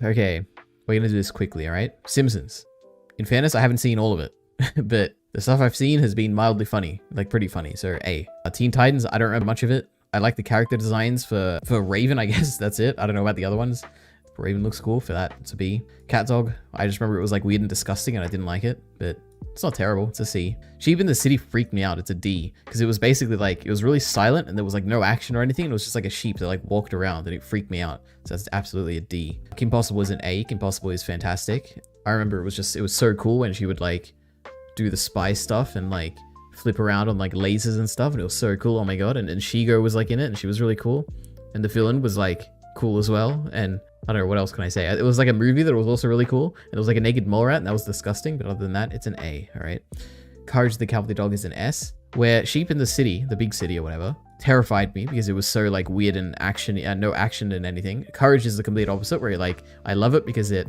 Okay, we're gonna do this quickly, alright? Simpsons. In fairness, I haven't seen all of it, but the stuff I've seen has been mildly funny, like pretty funny, so A. Teen Titans, I don't remember much of it. I like the character designs for Raven, I guess, that's it. I don't know about the other ones. Raven looks cool, for that, it's a B. Cat Dog, I just remember it was like weird and disgusting and I didn't like it, but it's not terrible, it's a C. Sheep in the City freaked me out, it's a D, because it was basically like, it was really silent and there was like no action or anything, it was just like a sheep that like walked around and it freaked me out. So that's absolutely a D. Kim Possible is an A, Kim Possible is fantastic. I remember it was so cool when she would like do the spy stuff and like flip around on like lasers and stuff, and it was so cool, oh my god, and Shigo was like in it and she was really cool. And the villain was like cool as well, and I don't know, what else can I say? It was like a movie that was also really cool. It was like a naked mole rat, and that was disgusting, but other than that, it's an A, alright? Courage the Cowardly Dog is an S, where Sheep in the City, the big city or whatever, terrified me because it was so like weird and no action and anything. Courage is the complete opposite, where like, I love it because it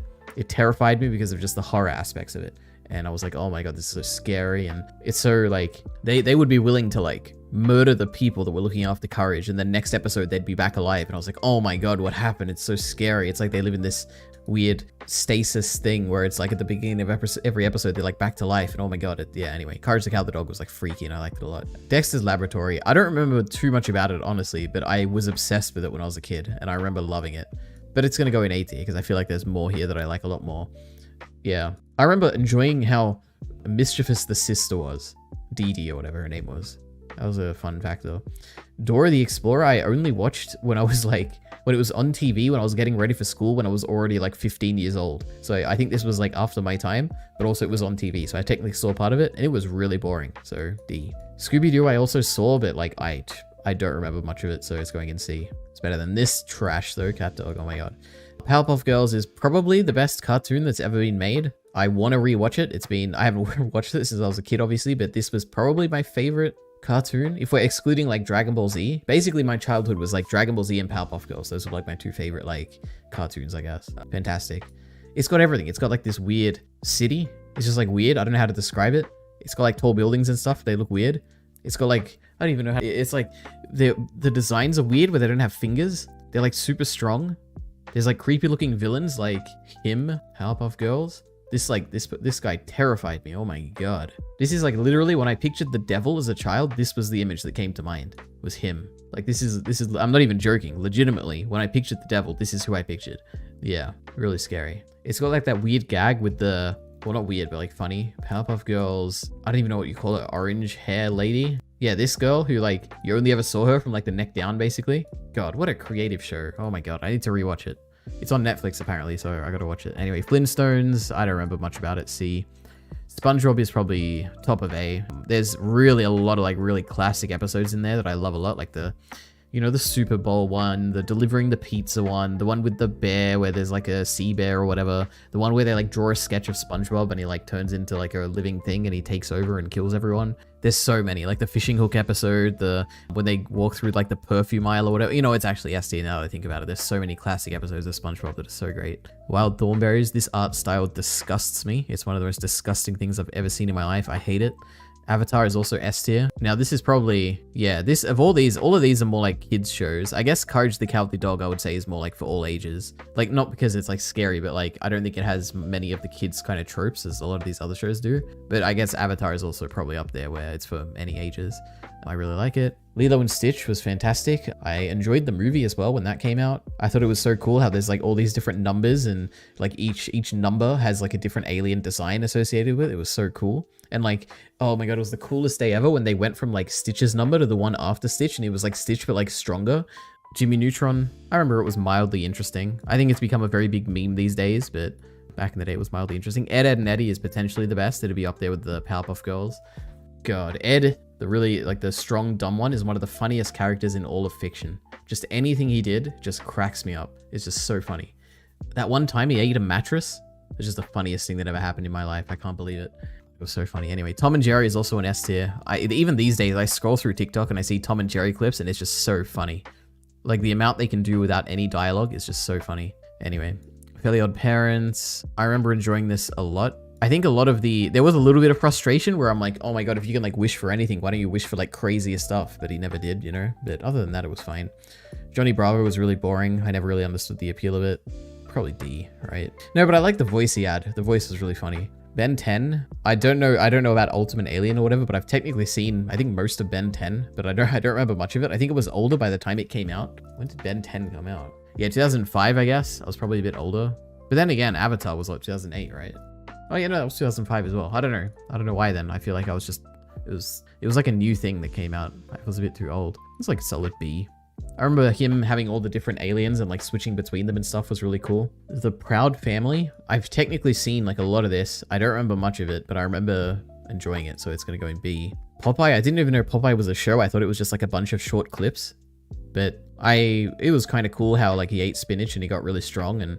terrified me because of just the horror aspects of it. And I was like, oh my god, this is so scary, and it's so like, they would be willing to like murder the people that were looking after Courage, and the next episode they'd be back alive, and I was like, oh my god, what happened? It's so scary. It's like they live in this weird stasis thing where it's like at the beginning of every episode they're like back to life, and oh my god, yeah, anyway, Courage the Cowardly Dog was like freaky and I liked it a lot. Dexter's Laboratory, I don't remember too much about it honestly, but I was obsessed with it when I was a kid and I remember loving it. But it's gonna go in A tier because I feel like there's more here that I like a lot more. Yeah, I remember enjoying how mischievous the sister was, Dee Dee or whatever her name was. That was a fun fact though. Dora the Explorer, I only watched when I was like, when it was on TV, when I was getting ready for school, when I was already like 15 years old. So I think this was like after my time, but also it was on TV. So I technically saw part of it and it was really boring. So D. Scooby-Doo I also saw, but like I don't remember much of it. So it's going in C. It's better than this trash though, Cat Dog, oh my god. Powerpuff Girls is probably the best cartoon that's ever been made. I want to rewatch it. I haven't watched it since I was a kid obviously, but this was probably my favorite cartoon, if we're excluding like Dragon Ball Z. Basically my childhood was like Dragon Ball Z and Powerpuff Girls. Those were like my two favorite like cartoons, I guess. Fantastic. It's got everything. It's got like this weird city. It's just like weird. I don't know how to describe it. It's got like tall buildings and stuff. They look weird. It's got like, I don't even know how, it's like the designs are weird where they don't have fingers. They're like super strong. There's like creepy looking villains like him, Powerpuff Girls. This guy terrified me. Oh my god. This is like literally when I pictured the devil as a child, this was the image that came to mind. Was him. Like this is I'm not even joking. Legitimately, when I pictured the devil, this is who I pictured. Yeah, really scary. It's got like that weird gag with the, well not weird, but like funny. Powerpuff Girls, I don't even know what you call it, orange hair lady. Yeah, this girl who like, you only ever saw her from like the neck down basically. God, what a creative show. Oh my god, I need to rewatch it. It's on Netflix apparently, so I gotta watch it. Anyway, Flintstones, I don't remember much about it. C. Spongebob is probably top of A. There's really a lot of like really classic episodes in there that I love a lot, like the, you know, the Super Bowl one, the delivering the pizza one, the one with the bear where there's like a sea bear or whatever, the one where they like draw a sketch of SpongeBob and he like turns into like a living thing and he takes over and kills everyone. There's so many, like the fishing hook episode, when they walk through like the perfume aisle or whatever. You know, it's actually S tier now that I think about it. There's so many classic episodes of SpongeBob that are so great. Wild Thornberrys, this art style disgusts me. It's one of the most disgusting things I've ever seen in my life. I hate it. Avatar is also S tier. Now this is probably, yeah, this of all of these are more like kids shows. I guess Courage the Cowardly Dog I would say is more like for all ages. Like not because it's like scary, but like I don't think it has many of the kids kind of tropes as a lot of these other shows do. But I guess Avatar is also probably up there where it's for any ages. I really like it. Lilo and Stitch was fantastic. I enjoyed the movie as well when that came out. I thought it was so cool how there's like all these different numbers and like each number has like a different alien design associated with it. It was so cool. And like, oh my god, it was the coolest day ever when they went from like Stitch's number to the one after Stitch, and it was like Stitch but like stronger. Jimmy Neutron, I remember it was mildly interesting. I think it's become a very big meme these days, but back in the day it was mildly interesting. Ed, Edd and Eddy is potentially the best. It'd be up there with the Powerpuff Girls. God, Ed, the really like the strong dumb one, is one of the funniest characters in all of fiction. Just anything he did just cracks me up. It's just so funny. That one time he ate a mattress was just the funniest thing that ever happened in my life. I can't believe it. It was so funny. Anyway, Tom and Jerry is also an S tier. Even these days, I scroll through TikTok and I see Tom and Jerry clips and it's just so funny. Like the amount they can do without any dialogue is just so funny. Anyway, Fairly Odd Parents. I remember enjoying this a lot. I think a lot of there was a little bit of frustration where I'm like, oh my god, if you can like wish for anything, why don't you wish for like crazier stuff? But he never did, you know? But other than that, it was fine. Johnny Bravo was really boring. I never really understood the appeal of it. Probably D, right? No, but I like the voice he had. The voice was really funny. Ben 10, I don't know about Ultimate Alien or whatever, but I've technically seen, I think, most of Ben 10, but I don't remember much of it. I think it was older by the time it came out. When did Ben 10 come out? Yeah, 2005, I guess. I was probably a bit older. But then again, Avatar was like 2008, right? Oh yeah, no, that was 2005 as well. I don't know why then. I feel like I was just, it was like a new thing that came out. I was a bit too old. It's like a solid B. I remember him having all the different aliens and like switching between them and stuff was really cool. The Proud Family, I've technically seen like a lot of this. I don't remember much of it, but I remember enjoying it, so it's gonna go in B. Popeye, I didn't even know Popeye was a show. I thought it was just like a bunch of short clips, but it was kind of cool how like he ate spinach and he got really strong, and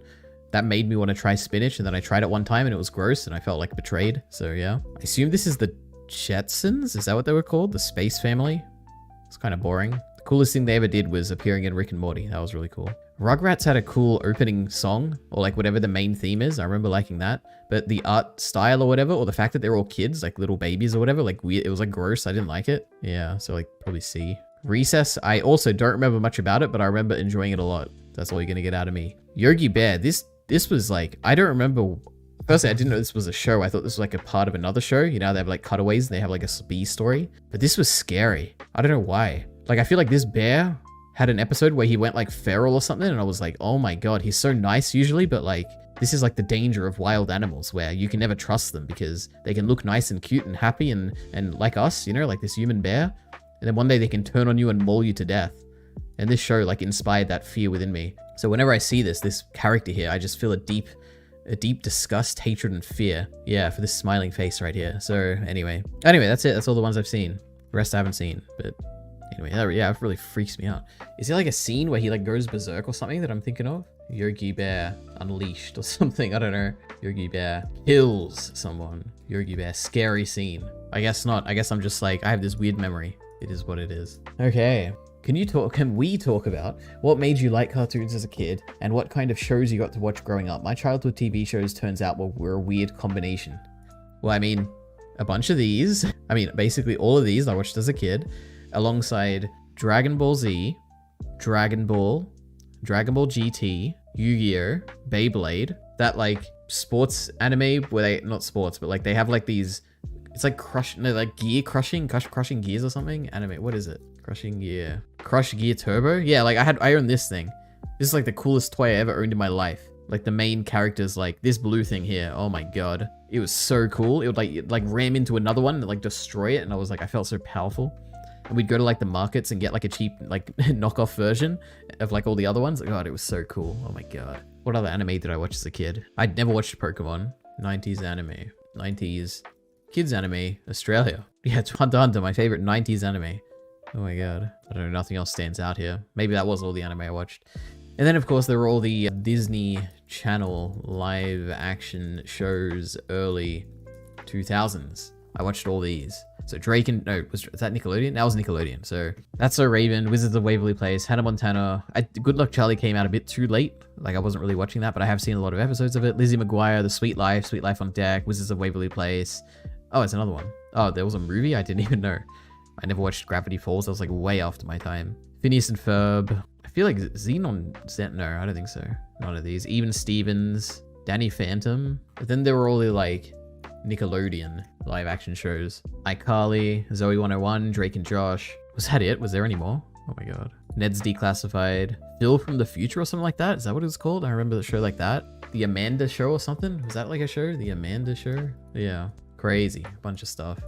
that made me want to try spinach, and then I tried it one time and it was gross and I felt like betrayed. So yeah, I assume this is the Jetsons. Is that what they were called? The Space Family? It's kind of boring. Coolest thing they ever did was appearing in Rick and Morty. That was really cool. Rugrats had a cool opening song, or like whatever the main theme is. I remember liking that. But the art style or whatever, or the fact that they're all kids, like little babies or whatever, like weird. It was like gross. I didn't like it. Yeah, so like probably C. Recess, I also don't remember much about it, but I remember enjoying it a lot. That's all you're gonna get out of me. Yogi Bear, this was like, I don't remember. Firstly, I didn't know this was a show. I thought this was like a part of another show. You know, they have like cutaways and they have like a B story. But this was scary. I don't know why. Like, I feel like this bear had an episode where he went like feral or something, and I was like, oh my god, he's so nice usually, but like, this is like the danger of wild animals where you can never trust them because they can look nice and cute and happy and like us, you know, like this human bear. And then one day they can turn on you and maul you to death. And this show like inspired that fear within me. So whenever I see this character here, I just feel a deep disgust, hatred, and fear. Yeah, for this smiling face right here. So anyway, that's it. That's all the ones I've seen. The rest I haven't seen, but anyway, yeah, it really freaks me out. Is there like a scene where he like goes berserk or something that I'm thinking of? Yogi Bear Unleashed or something. I don't know. Yogi Bear kills someone. Yogi Bear scary scene. I guess not. I guess I'm just like, I have this weird memory. It is what it is. Okay. Can we talk about what made you like cartoons as a kid and what kind of shows you got to watch growing up? My childhood TV shows turns out were a weird combination. Well, I mean, a bunch of these. I mean, basically all of these I watched as a kid, alongside Dragon Ball Z, Dragon Ball GT, Yu-Gi-Oh, Beyblade, that like sports anime where they, not sports, but like they have like these, it's like crushing gears or something. Anime, what is it? Crushing gear. Crush Gear Turbo? Yeah, like I own this thing. This is like the coolest toy I ever owned in my life. Like the main characters, like this blue thing here. Oh my god. It was so cool. It would like ram into another one and like destroy it. And I was like, I felt so powerful. And we'd go to like the markets and get like a cheap like knockoff version of like all the other ones. God, it was so cool. Oh my god. What other anime did I watch as a kid? I'd never watched Pokemon. 90s anime. 90s kids anime. Australia. Yeah, it's Hunter x Hunter, my favorite 90s anime. Oh my god. I don't know, nothing else stands out here. Maybe that was all the anime I watched. And then of course there were all the Disney Channel live action shows early 2000s. I watched all these. So Drake and, no, was that Nickelodeon? That was Nickelodeon. So That's So Raven, Wizards of Waverly Place, Hannah Montana. Good Luck Charlie came out a bit too late. Like I wasn't really watching that, but I have seen a lot of episodes of it. Lizzie McGuire, The Sweet Life on Deck, Wizards of Waverly Place. Oh, it's another one. Oh, there was a movie? I didn't even know. I never watched Gravity Falls. I was like way after my time. Phineas and Ferb. I feel like Xenon, no, I don't think so. None of these. Even Stevens, Danny Phantom. But then there were all the like Nickelodeon live action shows. iCarly, Zoe 101, Drake and Josh. Was that it? Was there any more? Oh my god. Ned's Declassified. Phil from the Future or something like that? Is that what it was called? I remember the show like that. The Amanda Show or something? Was that like a show? The Amanda Show? Yeah. Crazy. Bunch of stuff.